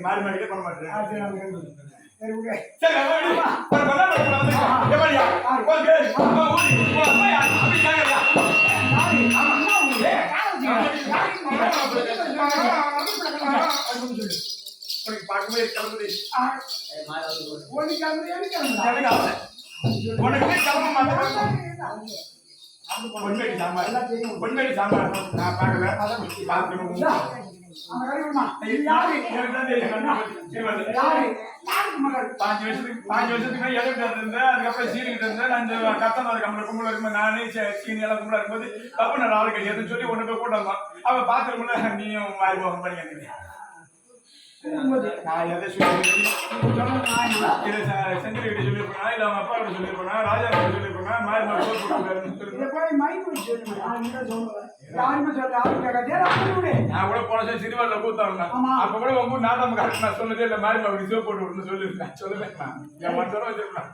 மாறி மாறிக்கே பண்ண மாட்டேன். பார்க்கும்போது கிளம்புது கிளம்ப மாட்டேன். பொன்மேடி சாம்பார் நான் பார்க்கல. பார்க்கணும். 5 வருஷத்துக்கு இருந்தேன். அதுக்கப்புறம் சீனிக்கிட்டு இருந்தேன். நான் கத்தனார் கம்பளை கும்பல இருக்கும்போது நானே சீனி எல்லாம் கும்பலா இருக்கும்போது தப்பு நான் ஆளு கிடையாதுன்னு சொல்லி ஒன்று போய் கூட வந்தான். அவன் பார்த்துருமுல நீயும் மாறி போக பண்ணி நான் எதை சொல்லி செந்தில் கிட்ட சொல்லியிருப்பேனா இல்லை அவங்க அப்பா கிட்ட சொல்லியிருப்பேனா ராஜா கிட்ட சொல்லியிருப்பேனா மாறி நான் கூட போன சினிமாவில் கூத்தாங்க. அப்ப கூட உங்க நாதம் கரெக்ட் நான் சொன்னதே இல்லை. மாறி அப்படி சிவ போட்டு விடுன்னு சொல்லியிருக்கேன். சொல்லுவேன் என் மட்டும் வச்சிருப்பேன்.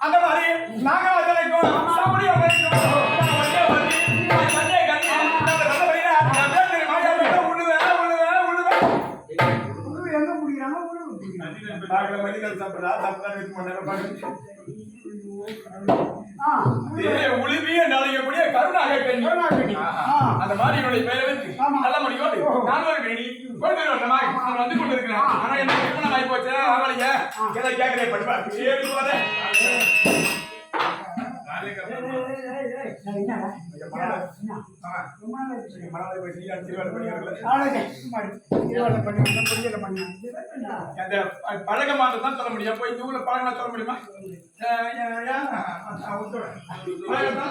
அந்த மாதிரி நாகராஜனைக்கும் உளிவிய நாளையக்கூடிய கருணாகி அந்த மாதிரி என்னுடைய பெயரை வச்சு நல்ல மணியோடு நான் ஒரு வேணி வந்து கொண்டிருக்கிறேன். ஆனா என்ன திருமணம் ஆகி போச்சு அவளைய எதை கேட்கிறேன் படிப்பா பழக்கமானதான் சொல்ல முடியும். போய் இந்த ஊர்ல பழக்கம் சொல்ல முடியுமா?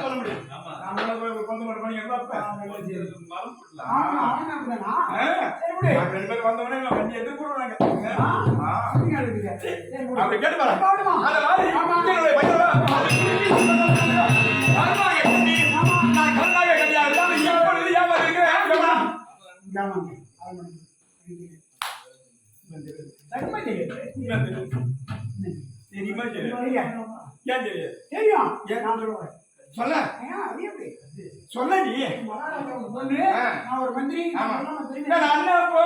சொல்ல முடியும். ரெண்டு பேர் வந்தவனே வண்டி எதிர்கொள்றாங்க. அப்படி கேட்டு சொல்ல சொல்ல நீ ஒரு மந்திரி அண்ணா போ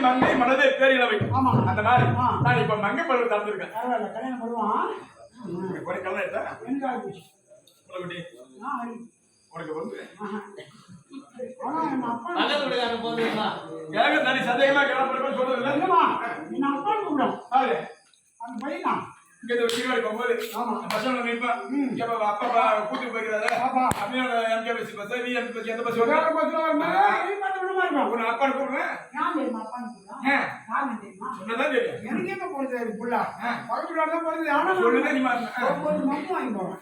மங்கை மனதே பேரிழவை. அந்த மாதிரி நான் இப்ப மங்கை பருவம் தந்துருக்கேன். கல்யாணம் பண்ணுவான் கல்யாணம் எடுத்தா உனக்கு வந்து தனி சந்தேகமா கிளம்ப சொல்றது இல்லை. அந்த பையன் இங்க சீர்காழி போகும்போது பசங்க நிற்பேன். அப்பா கூட்டு போயிருக்காரு அப்படின்னு எம்கேபிசி பஸ் எந்த பஸ் உன் அப்பான்னு கூப்பிடுவேன். சொன்னதான் தெரியும். எனக்கே போறது புள்ளா பக்கத்துல போறது ஆனா சொல்லுங்க. நீ மட்டும் வாங்கி போவேன்.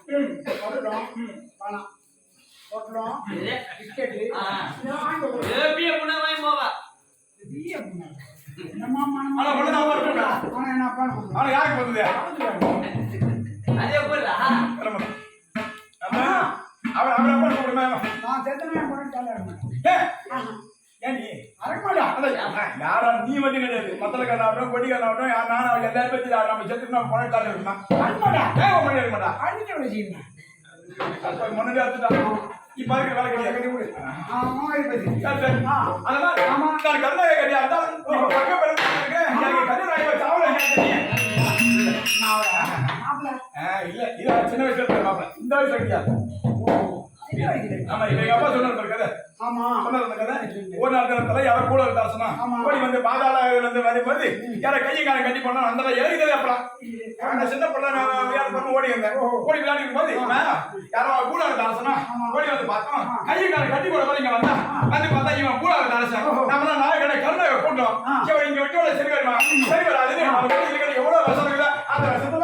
யாரா நீ வந்து கிடையாது. மத்தலக்காரன் கொடிக்காரன் நானும் எல்லாரும் பத்தி நம்ம செத்து பணக்காரன் இருந்தான். முன்னாடி எடுத்துட்டான். இப்ப வேலை கிடையாது. கருணாக கிடையாது. இல்ல இது சின்ன வயசுல இருக்க இந்த வயசுல கிடையாது. ஆமா எங்க அப்பா சொன்ன கதை. ஆமா சொன்ன கதை. ஒரு நாள் தினத்துல யாரோ கூட தாசனா ஓடி வந்து பாதாள வந்து வரும்போது யார கையை காலை கட்டி பண்ணா அந்த ஏறிக்கதே அப்பலாம் சின்ன பிள்ளை நான் பண்ண ஓடி இருந்தேன். ஓடி விளையாடிக்கும் போது யாரோ கூட தாசனா ஓடி வந்து பார்த்தோம். கையை காலை கட்டி போட போது இங்க வந்தா வந்து பார்த்தா இவன் கூட தாசன். நம்மளாம் நாய் கடை கருணாக கூட்டோம். இங்க விட்டு சரி வருமா சரி வராது. எவ்வளவு வசம் இருக்குதா அந்த வசத்தை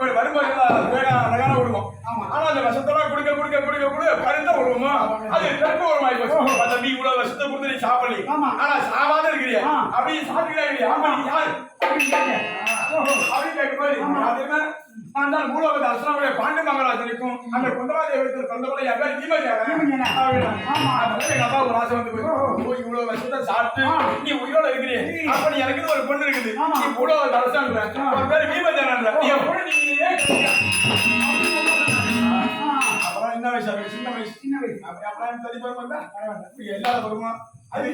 ஒரு வரும்போது அழகான விடுவோம். ஆனா அந்த விஷத்தெல்லாம் குடுக்க குடுக்க குடுக்க குடுக்க பருந்தா விடுவோமோ அது திறக்க ஒரு மாதிரி போச்சு. தம்பி இவ்வளவு விஷத்தை கொடுத்து நீ சாப்பிடலி ஆனா சாவாத இருக்கிறியா அப்படி சாப்பிட்டுக்கிறா ஆமா நீ யாரு அப்படின்னு கேட்கும்போது நான் தான் மூலவத அஸ்லாமுடைய பாண்டு மங்கராஜனுக்கும் அந்த குந்தவாதேவத்தில் தந்தவரை என் பேர் எங்க அப்பா ஒரு ஆசை வந்து போய் இவ்வளவு விஷத்தை சாப்பிட்டு நீ உயிரோட இருக்கிறீ அப்ப நீ எனக்கு ஒரு பொண்ணு இருக்குது நீ மூலவத அரசாங்க அவன் பேரு வீமஜான நீ எப்படி நீ அப்புறம் என்ன வயசு சின்ன வயசு அப்புறம் தனி பருவம் வந்தா எல்லாரும் வருமா அது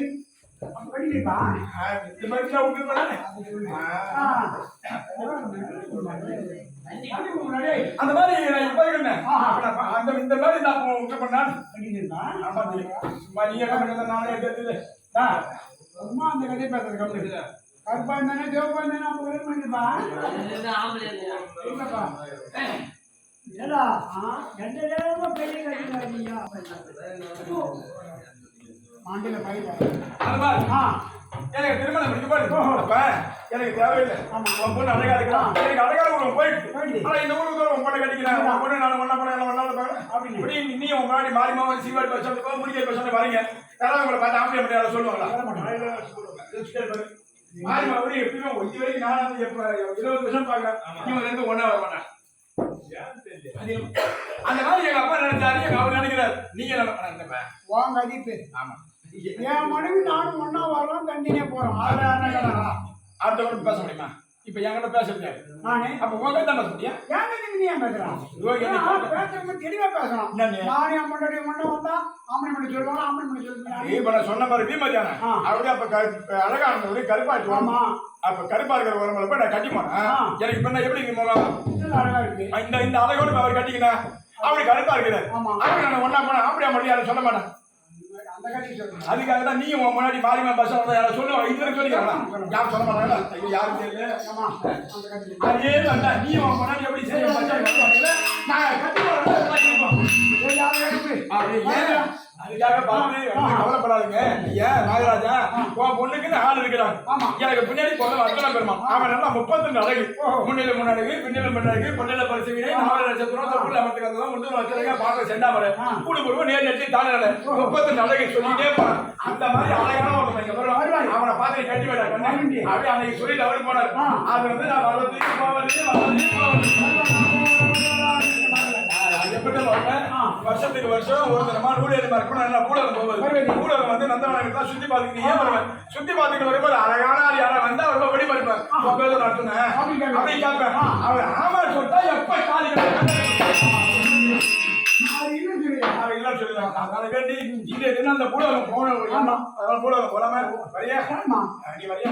அந்த மாதிரி நான் இப்ப இருக்கேன். இந்த மாதிரி நான் உங்க பண்ணான் நீங்க நானே கேட்டு அந்த கதையை பேசுறது கம்பெனி கருப்பா இருந்தானே தேவப்பா இருந்தா எனக்கு திருமணம் எனக்கு தேவையில்லை. பொண்ணு அழகா இருக்கலாம் எனக்கு அழகா போயிட்டு ஆனா இந்த ஊருக்கு பொண்ணை கட்டிக்கிறேன் பொண்ணு நான் ஒன்னா பண்ண இப்படி நீ உங்க முன்னாடி மாறி மாவன் சீவாடி பஸ் முடிக்க பஸ் வரீங்க யாராவது உங்களை பார்த்து ஆம்பளை மட்டும் யாரும் சொல்லுவாங்களா மாறி மாவடி எப்பயுமே இது வரைக்கும் நான் 20 வருஷம் பாக்குறேன். நீங்க ரெண்டு ஒன்னா வர மாட்டேன் அந்த மாதிரி எங்க அப்பா நினைச்சாரு, எங்க அவர் நினைக்கிறாரு. நீங்க என்ன உன் கதிப்பு. ஆமா. என் மனைவி நானும் ஒன்னா வரலாம், தண்டினே போறோம். அதுல என்ன அடுத்தவங்க பேச முடியுமா? இப்ப என்கிட்ட பேச முடியாது. நானே அப்ப உங்க தான் பேச முடியும். என் கதிப்பு நீ ஏன் பேசுறான்? பேசுறவங்க தெளிவா பேசணும். நானே என் முன்னாடி ஒண்ணு வந்தா ஆம்பளை பண்ணி சொல்லுவாங்க, ஆம்பளை பண்ணி சொல்லுவாங்க. இப்ப நான் சொன்ன மாதிரி வீமதியான அப்படியே அப்ப அழகா இருந்தவரு கருப்பாச்சு. ஆமா. அப்ப கருப்பா இருக்கிற உரங்களை போய் நான் கட்டி போனேன். எனக்கு இப்ப என்ன எப்படி முகம் அழகா இருக்கு. இந்த அழகோடு அவர் கட்டிக்கினா அவரு கருப்பா இருக்கிறார். அவரு நான் ஒன்னா போனேன். அப்படியா மட்டும் யாரும் சொல்ல மாட்டேன். அதுக்காக தான் நீ உன் முன்னாடி மாறிமா பஸ் யாரும் சொல்லுவாங்க. இது வரைக்கும் சொல்லிக்கலாம். யாரும் சொல்ல மாட்டாங்க. யாரும் தெரியல. அதே தான் நீ உன் முன்னாடி எப்படி செய்ய நான் கட்டி அதுக்காக பார்த்து கவலைப்படாதுங்க. ஏன் நாகராஜா உன் பொண்ணுக்குன்னு ஆள் இருக்கிறாங்க. எனக்கு பின்னாடி பொண்ணு அர்ச்சனை பெருமா அவன் நல்லா 32 அழகு. முன்னில முன்னாடி பின்னில முன்னாடி பொண்ணில பரிசுகிறே 4 நட்சத்திரம் தொப்புள் அமைத்துக்கிறதா முன்னூறு வச்சிருக்க பார்க்க செண்டாமரை கூடு பொருவம் நேர் நெற்றி தானே 32 அழகு சொல்லிட்டே போறான். அந்த மாதிரி அழகான ஒரு அவனை பார்த்து கட்டி விட அப்படியே அன்னைக்கு சொல்லிட்டு அவரு போனார். அது வந்து நான் வருஷத்துக்கு வருஷம் ஒரு தினமா நூல் எழுதி இருக்கணும். கூடகம் போவது கூடகம் வந்து நந்தவனத்தான் சுத்தி பார்த்துக்கிட்டு ஏன் வருவேன். சுத்தி பார்த்துக்கிட்டு வரும்போது அழகான ஆள் யாரா வந்தா ரொம்ப வெடி பறிப்பேன். நடத்துனேன் அப்படி கேட்பேன். அவர் ஆமா சொல்லிட்டா எப்ப காலி இல்ல சொல்லுவாங்க. அதனால வேண்டி இந்த தினம் அந்த கூடகம் போன அதனால கூடகம் போலாம வரியா? நீ வரியா?